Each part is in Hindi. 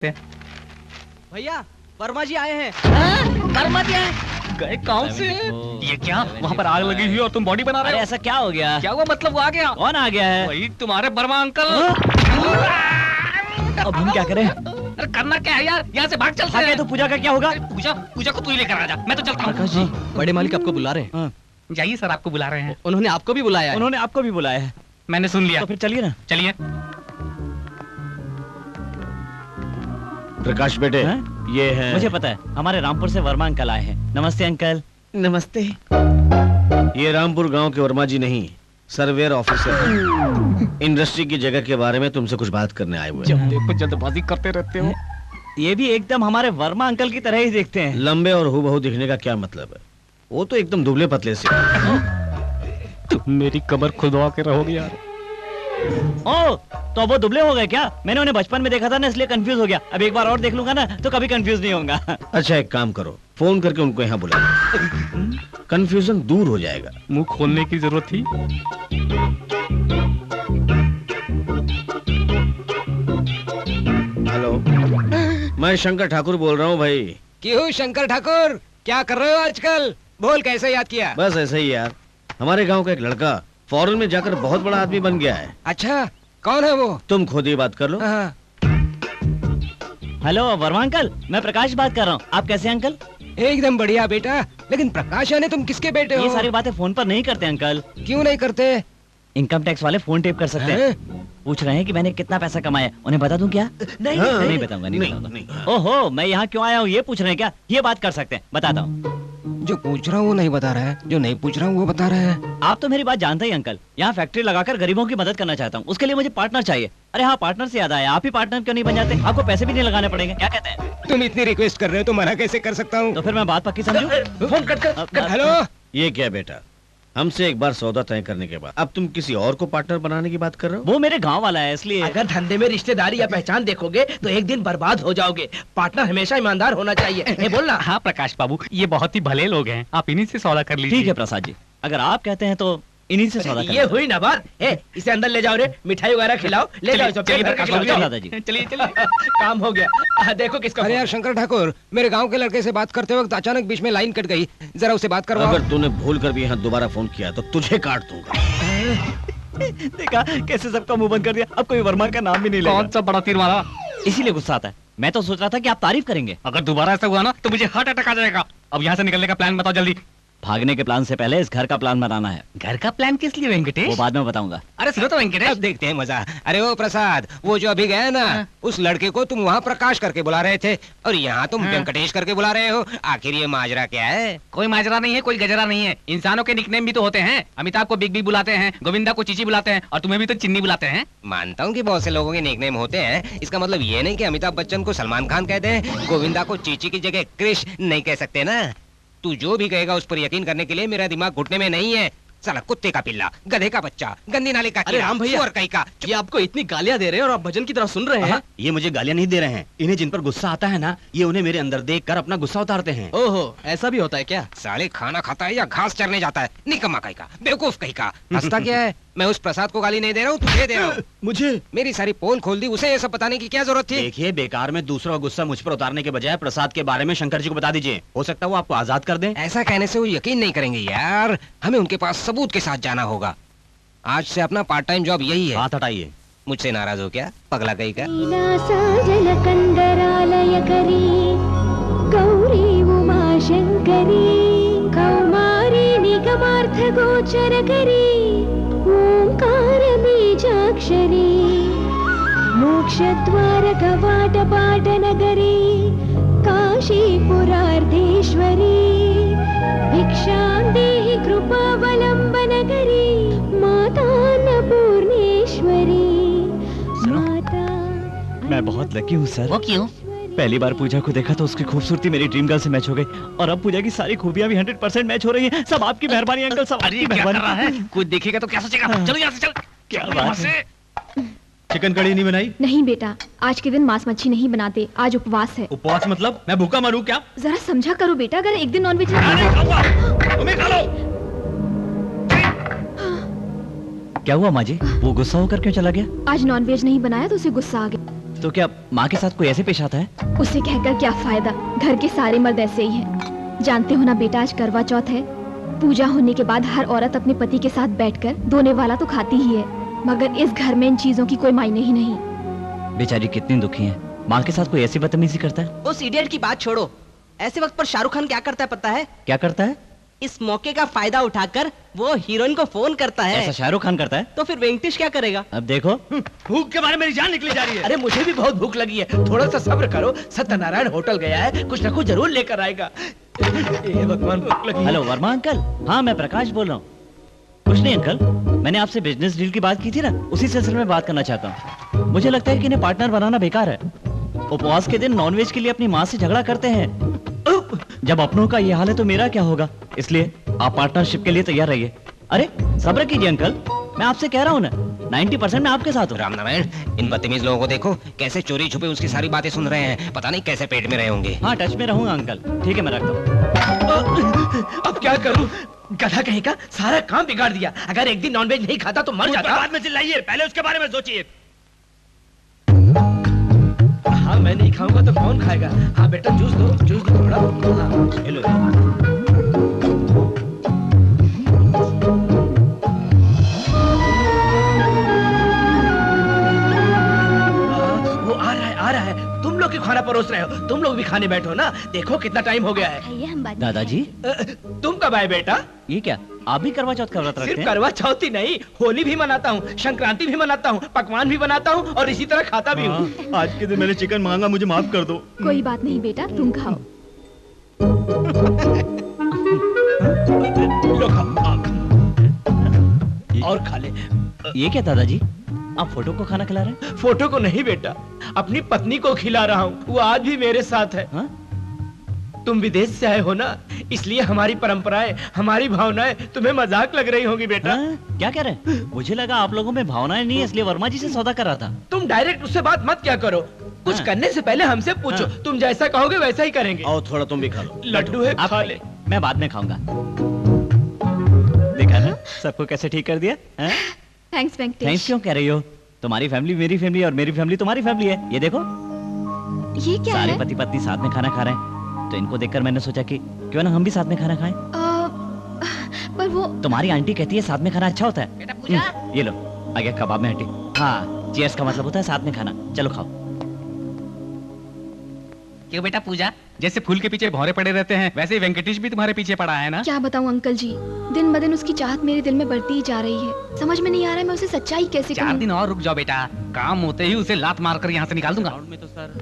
भैया वर्मा जी आए हैं। वर्मा जी आए गए कौन से? ये क्या वहाँ पर आग लगी हुई और तुम बॉडी बना रहे हो? ऐसा क्या हो गया? क्या हुआ मतलब वो आ गया? कौन आ गया है? वही तुम्हारे वर्मा अंकल। अब हम क्या करें? अरे करना क्या है यार, यहाँ से भाग चलते हैं। तो पूजा का क्या होगा? पूजा को तू ही लेकर आ जा, मैं तो चलता हूँ। प्रकाश जी, बड़े मालिक आपको बुला रहे हैं। जाइए सर, आपको बुला रहे हैं। उन्होंने आपको भी बुलाया है। उन्होंने आपको भी बुलाया है। मैंने सुन लिया। तो फिर चलिए ना। चलिए। प्रकाश बेटे, ये है। मुझे पता है, हमारे रामपुर से वर्मा अंकल आए हैं। नमस्ते अंकल। नमस्ते। ये रामपुर गांव के वर्मा जी नहीं, सर्वेयर ऑफिसर। इंडस्ट्री की जगह के बारे में तुमसे कुछ बात करने आए हुए हैं। जब देखो जल्दबाजी करते रहते हो। ये भी एकदम हमारे वर्मा अंकल की तरह ही दिखते हैं। लंबे और हूबहू दिखने का क्या मतलब है? वो तो एकदम दुबले पतले से। तुम मेरी कमर खुदवा के रहोगे यार। ओ, तो वो दुबले हो गए क्या? मैंने उन्हें बचपन में देखा था ना, इसलिए कंफ्यूज हो गया। अब एक बार और देख लूंगा ना तो कभी कंफ्यूज नहीं होगा। अच्छा, एक काम करो, फोन करके उनको यहाँ बुलाओ। कंफ्यूजन दूर हो जाएगा। मुंह खोलने की जरूरत थी। हेलो, मैं शंकर ठाकुर बोल रहा हूँ भाई। क्यों शंकर ठाकुर, क्या कर रहे हो आजकल? बोल, कैसे याद किया? बस ऐसे ही यार, हमारे गांव का एक लड़का फॉरेन में जाकर बहुत बड़ा आदमी बन गया है। अच्छा, कौन है वो? तुम खुद ही बात कर लो। हाँ। हेलो वर्मा अंकल, मैं प्रकाश बात कर रहा हूँ। आप कैसे हैं अंकल? एकदम बढ़िया बेटा। लेकिन प्रकाश यानी तुम किसके बेटे हो? ये सारी बातें फोन पर नहीं करते अंकल। क्यों नहीं करते? इनकम टैक्स वाले फोन टेप कर सकते हैं। पूछ रहे हैं कि मैंने कितना पैसा कमाया, उन्हें बता दूं क्या? नहीं बताऊंगा, नहीं बताऊंगा। ओहो, मैं यहाँ क्यों आया हूँ ये पूछ रहे हैं क्या? ये बात कर सकते हैं, बताता हूँ। जो पूछ रहा हूँ वो नहीं बता रहा है, जो नहीं पूछ रहा हूँ वो बता रहा है। आप तो मेरी बात जानते ही अंकल। यहाँ फैक्ट्री लगाकर गरीबों की मदद करना चाहता हूँ, उसके लिए मुझे पार्टनर चाहिए। अरे हाँ, पार्टनर से याद आया, आप ही पार्टनर क्यों नहीं बन जाते? आपको पैसे भी नहीं लगाने पड़ेंगे, क्या कहते हैं? तुम इतनी रिक्वेस्ट कर रहे हो तो मना कैसे कर सकता हूँ? तो फिर मैं बात पक्की समझूं? फोन कट कर। हेलो, ये क्या बेटा, हमसे एक बार सौदा तय करने के बाद अब तुम किसी और को पार्टनर बनाने की बात कर रहे हो? वो मेरे गांव वाला है इसलिए। अगर धंधे में रिश्तेदारी या पहचान देखोगे तो एक दिन बर्बाद हो जाओगे। पार्टनर हमेशा ईमानदार होना चाहिए। बोलना। हाँ प्रकाश बाबू, ये बहुत ही भले लोग हैं, आप इन्हीं से सौदा कर लीजिए। ठीक है प्रसाद जी, अगर आप कहते हैं तो इन्हीं से सौदा ये हुई ना बात। इसे अंदर ले जाओ रे, मिठाई वगैरह खिलाओ। ले जाओ चलिए प्रकाश बाबू, दादाजी। चलिए चलिए। काम हो गया। देखो किसका। अरे यार शंकर ठाकुर, मेरे गांव के लड़के से बात करते वक्त अचानक बीच में लाइन कट गई, जरा उसे बात करवाओ। अगर तूने भूल कर भी यहाँ दोबारा फोन किया तो तुझे काट दूंगा। देखा कैसे सबका मुंह बंद कर दिया। अब कोई वर्मा का नाम भी नहीं लेगा। कौन सा बड़ा तीर मारा? इसीलिए गुस्सा आता है। मैं तो सोच रहा था कि आप तारीफ करेंगे। अगर दोबारा ऐसा हुआ ना तो मुझे हार्ट अटैक आ जाएगा। अब यहाँ से निकलने का प्लान बताओ जल्दी। भागने के प्लान से पहले इस घर का प्लान बनाना है। घर का प्लान किस लिए वेंकटेश? वो बाद में बताऊंगा। अरे सुनो तो वेंकटेश, अब देखते हैं मजा। अरे ओ प्रसाद, वो जो अभी गया ना, उस लड़के को तुम वहाँ प्रकाश करके बुला रहे थे और यहाँ तुम वेंकटेश करके बुला रहे हो। आखिर ये माजरा क्या है? कोई माजरा नहीं है, कोई गजरा नहीं है। इंसानों के निकनेम भी तो होते हैं। अमिताभ को बिग बी बुलाते हैं, गोविंदा को चीची बुलाते हैं और तुम्हें भी तो चिन्नी बुलाते हैं। मानता हूँ कि बहुत से लोगों के निकनेम होते हैं। इसका मतलब ये नहीं कि अमिताभ बच्चन को सलमान खान कहते हैं, गोविंदा को चीची की जगह क्रिश नहीं कह सकते ना। तू जो भी कहेगा उस पर यकीन करने के लिए मेरा दिमाग घुटने में नहीं है। साला कुत्ते का पिल्ला, गधे का बच्चा, गंदी नाली का अरे राम भैया, और कहीं का। ये आपको इतनी गालियां दे रहे हैं और आप भजन की तरह सुन रहे हैं। ये मुझे गालियां नहीं दे रहे हैं, इन्हें जिन पर गुस्सा आता है ना, ये उन्हें मेरे अंदर देखकर अपना गुस्सा उतारते हैं। ओहो, ऐसा भी होता है क्या? साले खाना खाता है या घास चरने जाता है? निकम्मा कहीं का, बेवकूफ कहीं का। हंसता क्या है? मैं उस प्रसाद को गाली नहीं दे रहा हूँ, तुझे दे रहा हूँ। मुझे मेरी सारी पोल खोल दी, उसे ये सब बताने की क्या जरूरत थी? देखिए, बेकार में दूसरों का गुस्सा मुझ पर उतारने के बजाय प्रसाद के बारे में शंकर जी को बता दीजिए। हो सकता है वो आपको आजाद कर दें। ऐसा कहने से वो यकीन नहीं करेंगे यार। हमें उनके पास सबूत के साथ जाना होगा। आज से अपना पार्ट टाइम जॉब यही है। हाथ हटाइए। मुझसे नाराज हो क्या, पगला कहीं का? लीलासाजलकन्दरालयकरी गौरी उमाशङ्करी कौमारी निगमार्थगोचरकरी ओङ्कारबीजाक्षरी मोक्षद्वारकवाटपाटनगरी काशीपुरार्धेश्वरी भिक्षां देहि कृपावलम्बनकरी माता अन्नपूर्णेश्वरी। माता मैं बहुत लकी हूँ सर। वो क्यों? पहली बार पूजा को देखा तो उसकी खूबसूरती मेरी ड्रीम गर्ल से मैच हो गई और अब पूजा की सारी खूबियां भी 100% मैच हो रही हैं। सब आपकी मेहरबानी अंकल, सब आपकी मेहरबानी। कुछ देखेगा तो क्या सोचेगा? चलो यहाँ से चल। क्या बात है? चिकन कड़ी नहीं बनाई? नहीं बेटा, आज के दिन मांस मच्छी नहीं बनाते, आज उपवास है। उपवास मतलब मैं भूखा मरूं क्या? जरा समझा करो बेटा, अगर एक दिन नॉनवेज क्या हुआ माँ जी? वो गुस्सा होकर क्यों चला गया? आज नॉनवेज नहीं बनाया तो उसे गुस्सा आ गया। तो क्या माँ के साथ कोई ऐसे पेश आता है? उसे कहकर क्या फायदा, घर के सारे मर्द ऐसे ही हैं। जानते हो ना बेटा, आज करवा चौथ है। पूजा होने के बाद हर औरत अपने पति के साथ बैठकर दोने वाला तो खाती ही है, मगर इस घर में इन चीजों की कोई मायने ही नहीं। बेचारी कितनी दुखी है, माँ के साथ कोई ऐसी बदतमीजी करता है? उस इडियट की बात छोड़ो, ऐसे वक्त पर शाहरुख खान क्या करता है पता है? क्या करता है? इस मौके का फायदा उठाकर वो हीरोइन को फोन करता है। ऐसा शाहरुख खान करता है? तो फिर वेंकटेश क्या करेगा? अब देखो, भूख के बारे में मेरी जान निकली जा रही है। अरे मुझे भी बहुत भूख लगी है, थोड़ा सा सब्र करो। सत्यनारायण होटल गया है, कुछ ना कुछ जरूर लेकर आएगा। हे भगवान, भूख लगी है। Hello Verma uncle. हाँ, मैं प्रकाश बोल रहा हूँ। कुछ नहीं अंकल, मैंने आपसे बिजनेस डील की बात की थी ना, उसी सिलसिले में बात करना चाहता हूँ। मुझे लगता है कि इन्हें पार्टनर बनाना बेकार है। उपवास के दिन नॉनवेज के लिए अपनी माँ से झगड़ा करते हैं। जब अपनों का ये हाल है तो मेरा क्या होगा? इसलिए आप पार्टनरशिप के लिए तैयार रहिए। अरे सब्र कीजिए अंकल, मैं आपसे कह रहा हूँ ना, 90% मैं आपके साथ हूँ। रामनारायण, इन बदतमीज लोगों को देखो, कैसे चोरी छुपे उसकी सारी बातें सुन रहे हैं। पता नहीं कैसे पेट में रहे होंगे। हाँ, टच में रहूंगा अंकल। ठीक है, मैं रखता हूँ। अब क्या करूं? गधा कहीं का, सारा काम बिगाड़ दिया। अगर एक दिन नॉनवेज नहीं खाता तो मर जाता। बाद में चिल्लाइए, पहले उसके बारे में सोचिए। हाँ, मैं नहीं खाऊंगा तो कौन खाएगा? हाँ बेटा, जूस दो थोड़ा। हाँ, ये लो। वो आ रहा है। तुम लोग क्यों खाना परोस रहे हो? तुम लोग भी खाने बैठो ना। देखो कितना टाइम हो गया है। आइए हम बात। दादाजी, तुम कब आए बेटा? ये क्या, आप भी करवा चौथ का व्रत रखते सिर्फ हैं? करवा चौथ ही नहीं, होली भी मनाता हूँ, संक्रांति भी मनाता हूँ, पकवान भी बनाता हूँ और इसी तरह खाता भी हूँ। आज के दिन मैंने चिकन मांगा, मुझे माफ कर दो। कोई बात नहीं बेटा, तुम खाओ। लो खाओ। और खा ले। ये क्या दादाजी, आप फोटो को खाना खिला रहे हैं? फोटो को नहीं बेटा, अपनी पत्नी को खिला रहा हूँ। वो आज भी मेरे साथ है। हाँ? तुम विदेश से आए हो ना, इसलिए हमारी परंपराएं, हमारी भावनाएं तुम्हें मजाक लग रही होंगी बेटा। हाँ? क्या कह रहे हैं? मुझे लगा आप लोगों में भावनाएं नहीं है, इसलिए वर्मा जी से सौदा कर रहा था। तुम डायरेक्ट उससे बात मत क्या करो, कुछ हाँ। करने से पहले हमसे पूछो। हाँ। तुम जैसा कहोगे वैसा ही करेंगे। आओ थोड़ा तुम भी खा लो। लड्डू है, आप खा ले। मैं बाद में खाऊंगा। देखा ना सबको कैसे ठीक कर दिया? थैंक्स वेंकटेश। थैंक्स क्यों कह रही हो? तुम्हारी फैमिली मेरी फैमिली और मेरी फैमिली तुम्हारी फैमिली है। ये देखो, ये क्या सारे है? पति पत्नी साथ में खाना खा रहे हैं, तो इनको देखकर मैंने सोचा कि क्यों ना हम भी साथ में खाना खाएं। पर वो तुम्हारी आंटी कहती है साथ में खाना अच्छा होता है। बेटा पूजा। ये लो, आगे कबाब में हटी। हाँ, चीयर्स का मतलब होता है साथ में खाना। चलो खाओ। क्यों बेटा पूजा, जैसे फूल के पीछे भौरे पड़े रहते हैं, वैसे ही वेंकटेश भी तुम्हारे पीछे पड़ा है ना? क्या बताऊं अंकल जी, दिन ब दिन उसकी चाहत मेरे दिल में बढ़ती ही जा रही है। समझ में नहीं आ रहा है मैं उसे सच्चाई कैसे 4 कहूं। दिन और रुक जाओ बेटा, काम होते ही उसे लात मारकर यहाँ से निकाल दूंगा।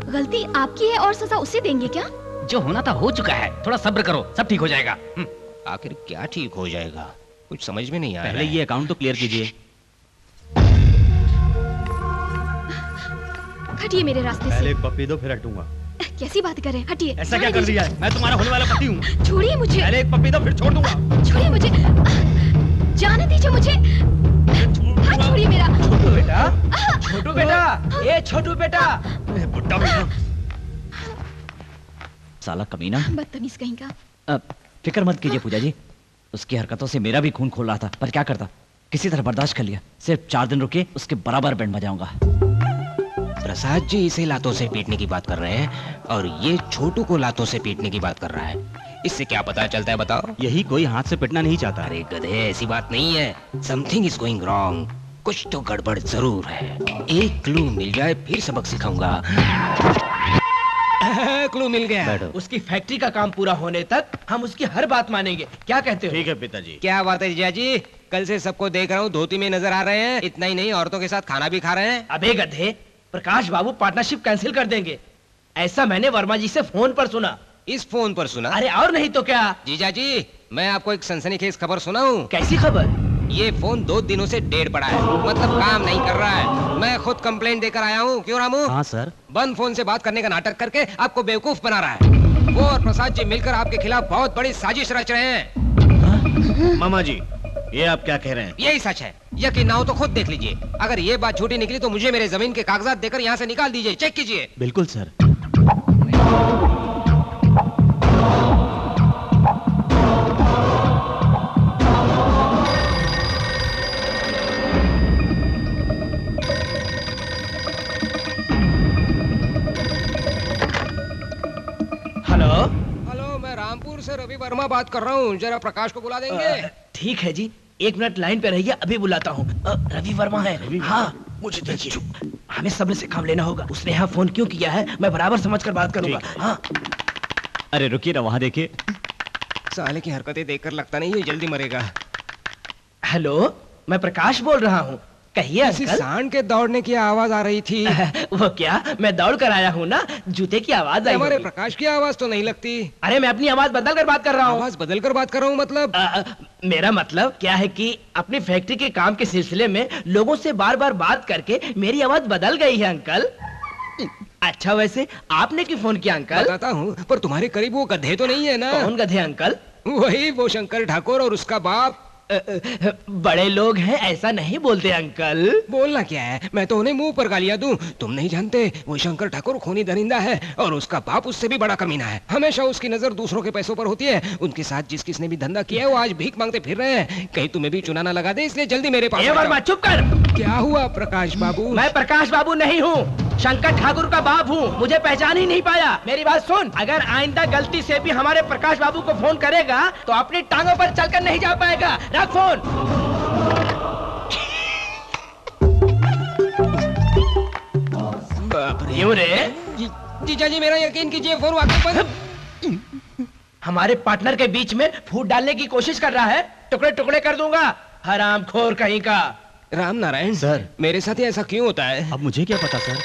गलती आपकी है और सजा उसे देंगे क्या? जो होना था हो चुका है, थोड़ा सब्र करो, सब ठीक हो जाएगा। आखिर क्या ठीक हो जाएगा, कुछ समझ में नहीं आ रहा पहले है। ये अकाउंट तो क्लियर कीजिए। हटिए मेरे रास्ते पहले से। एक पप्पी दो, फिर हटूंगा। कैसी बात कर रहे हैं? हटिए। ऐसा क्या कर दिया है? मैं तुम्हारा होने वाला पति हूँ। छोड़िए मुझे, पहले एक पप्पी दो, फिर छोड़ दूंगा। छोड़िए मुझे, जाने दीजिए मुझे। हाथ छोड़िए मेरा। छोटू बेटा, छोटू बेटा, ये छोटू बेटा। बुड्ढा बेटा। साला कमीना। बदतमीज कहीं का। फिक्र मत कीजिए पूजा जी, उसकी हरकतों से मेरा भी खून खोल रहा था, पर क्या करता, किसी तरह बर्दाश्त कर लिया। सिर्फ 4 दिन रुकिए, उसके बराबर बैंड बजाऊंगा। प्रसाद जी इसे लातों से पीटने की बात कर रहे हैं और ये छोटू को लातों से पीटने की बात कर रहा है। इससे क्या पता चलता है बताओ? यही कोई हाथ से पिटना नहीं चाहता। अरे गधे, ऐसी बात नहीं है। Something is going wrong. कुछ तो गड़बड़ जरूर है। एक क्लू मिल जाए फिर सबक सिखाऊंगा। क्लू मिल गया। बैठो। उसकी फैक्ट्री का काम पूरा होने तक हम उसकी हर बात मानेंगे। क्या कहते हो? ठीक है पिताजी। क्या बात है जीजा जी, कल से सबको देख रहा हूँ धोती में नजर आ रहे हैं। इतना ही नहीं, औरतों के साथ खाना भी खा रहे हैं। अबे गधे, प्रकाश बाबू पार्टनरशिप कैंसिल कर देंगे, ऐसा मैंने वर्मा जी से फोन पर सुना। इस फोन पर सुना? अरे और नहीं तो क्या। जीजा जी, मैं आपको एक सनसनीखेज खबर सुनाऊं? कैसी खबर? ये फोन 2 दिनों से डेड पड़ा है, मतलब काम नहीं कर रहा है। मैं खुद कंप्लेंट देकर आया हूँ। क्यों रामू? हाँ सर। बंद फोन से बात करने का नाटक करके आपको बेवकूफ बना रहा है। वो और प्रसाद जी मिलकर आपके खिलाफ बहुत बड़ी साजिश रच रहे हैं। मामा जी, ये आप क्या कह रहे हैं? यही सच है, यकीन ना हो तो खुद देख लीजिए। अगर ये बात झूठी निकली तो मुझे मेरे जमीन के कागजात देकर यहाँ से निकाल दीजिए। चेक कीजिए। बिल्कुल सर। हेलो। हेलो, मैं रामपुर से रवि वर्मा बात कर रहा हूँ, जरा प्रकाश को बुला देंगे? ठीक है जी, 1 मिनट लाइन पे रहिए, अभी बुलाता हूँ। रवि वर्मा है? हाँ, मुझे देखिए, हमें सबने से काम लेना होगा। उसने यहाँ फोन क्यों किया है, मैं बराबर समझ कर बात करूंगा। हाँ। अरे रुकिए ना, वहाँ देखिए। साले की हरकतें देखकर लगता नहीं ये जल्दी मरेगा। हेलो, मैं प्रकाश बोल रहा हूँ, कहिए अंकल। सांड के दौड़ने की आवाज आ रही थी। वो क्या, मैं दौड़ कर आया हूँ ना, जूते की आवाज आई हमारे होगी। प्रकाश की आवाज तो नहीं लगती। अरे मैं अपनी आवाज बदल कर बात कर रहा हूँ। आवाज बदल कर बात कर रहा हूँ मतलब? मेरा मतलब क्या है कि अपनी फैक्ट्री के काम के सिलसिले में लोगों से बार बार बात करके मेरी आवाज बदल गई है अंकल। अच्छा, वैसे आपने क्यों फोन किया अंकल? बताता हूँ, पर तुम्हारे करीब वो गधे तो नहीं है ना? कौन गधे अंकल? वही वो शंकर ठाकुर और उसका बाप। बड़े लोग हैं, ऐसा नहीं बोलते अंकल। बोलना क्या है, मैं तो उन्हें मुंह पर गालियां दूं। तुम नहीं जानते, वो शंकर ठाकुर खूनी दरिंदा है और उसका बाप उससे भी बड़ा कमीना है। हमेशा उसकी नजर दूसरों के पैसों पर होती है। उनके साथ जिस किसने भी धंधा किया है वो आज भीख मांगते फिर रहे हैं। कहीं तुम्हें भी चुना ना लगा दे, इसलिए जल्दी मेरे पास। वर्मा चुप कर। क्या हुआ प्रकाश बाबू? मैं प्रकाश बाबू नहीं हूँ, शंकर ठाकुर का बाप हूँ। मुझे पहचान ही नहीं पाया। मेरी बात सुन, अगर आइंदा गलती से भी हमारे प्रकाश बाबू को फोन करेगा तो अपनी टांगों पर चलकर नहीं जा पाएगा। रख फोन। क्यों रे? जीजा जी, मेरा यकीन कीजिए, फोन वाकई बंद। हमारे पार्टनर के बीच में फूट डालने की कोशिश कर रहा है। टुकड़े टुकड़े कर दूंगा, हरामखोर कहीं का। राम नारायण सर, मेरे साथ ही ऐसा क्यों होता है? अब मुझे क्या पता सर।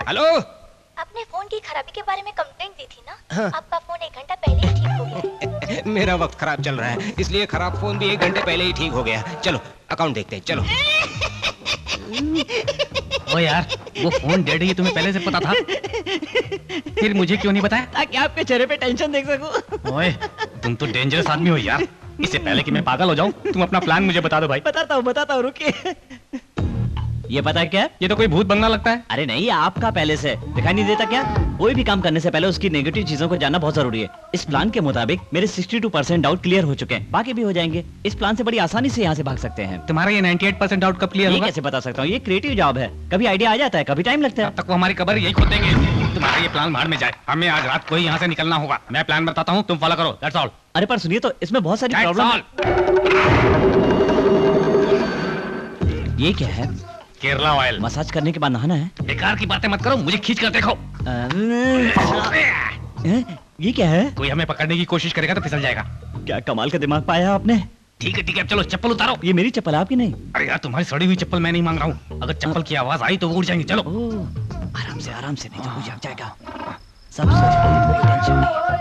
हेलो, आपने फोन की खराबी के बारे में कंप्लेंट दी थी ना? हाँ। आपका फोन 1 घंटा पहले ही ठीक हो गया। मेरा वक्त खराब चल रहा है, इसलिए खराब फोन भी 1 घंटे पहले ही ठीक हो गया। चलो अकाउंट देखते हैं, चलो। ओ यार, वो फोन डेड है, तुम्हें पहले से पता था? फिर मुझे क्यों नहीं बताया? ताकि आपके चेहरे पे टेंशन देख सकूं। ओए, तुम तो डेंजरस आदमी हो यार। इससे पहले कि मैं पागल हो जाऊं, तुम अपना प्लान मुझे बता दो भाई। बताता हूँ, रुकिए। ये पता है क्या? ये तो कोई भूत बंगला लगता है। अरे नहीं, आपका पहले से दिखाई नहीं देता क्या? कोई भी काम करने से पहले उसकी नेगेटिव चीजों को जानना बहुत जरूरी है। इस प्लान के मुताबिक मेरे 62% डाउट क्लियर हो चुके हैं, बाकी भी हो जाएंगे। इस प्लान से बड़ी आसानी से यहाँ से भाग सकते हैं। तुम्हारा ये 98% डाउट कब क्लियर ये होगा? कैसे बता सकता हूँ? ये क्रिएटिव जॉब है, कभी आइडिया आ जाता है, कभी टाइम लगता है। तब तक वो हमारी कबर यही खोद देंगे। तुम्हारा ये प्लान भाड़ में जाए, हमें आज रात को ही यहाँ से निकलना होगा। मैं प्लान बताता हूँ, तुम फॉलो करो, दैट्स ऑल। अरे पर सुनिए तो, इसमें बहुत सारी That's प्रॉब्लम। all। ये क्या है? केरला ऑयल। मसाज करने के बाद नहाना है? बेकार की बातें मत करो, मुझे खींच कर देखो। ये क्या है? कोई हमें पकड़ने की कोशिश करेगा तो फिसल जाएगा। क्या कमाल का दिमाग पाया आपने। ठीक है, अब चलो चप्पल उतारो। ये मेरी चप्पल, आपकी नहीं। अरे यार, तुम्हारी सड़ी हुई चप्पल मैं नहीं मांग रहा हूँ। अगर चप्पल की आवाज आई तो वो उड़ जाएंगे। चलो आराम से नहीं तो हो जाएगा। सब सोच टेंशन नहीं है।